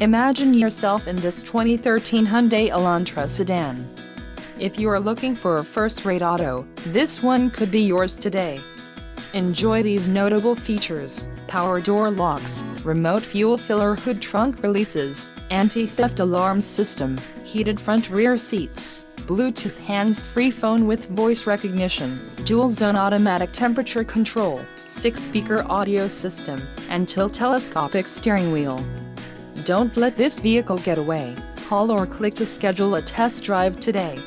Imagine yourself in this 2013 Hyundai Elantra sedan. If you are looking for a first-rate auto, this one could be yours today. Enjoy these notable features: power door locks, remote fuel filler hood trunk releases, anti-theft alarm system, heated front rear seats, Bluetooth hands-free phone with voice recognition, dual-zone automatic temperature control, 6-speaker audio system, and tilt telescopic steering wheel. Don't let this vehicle get away. Call or click to schedule a test drive today.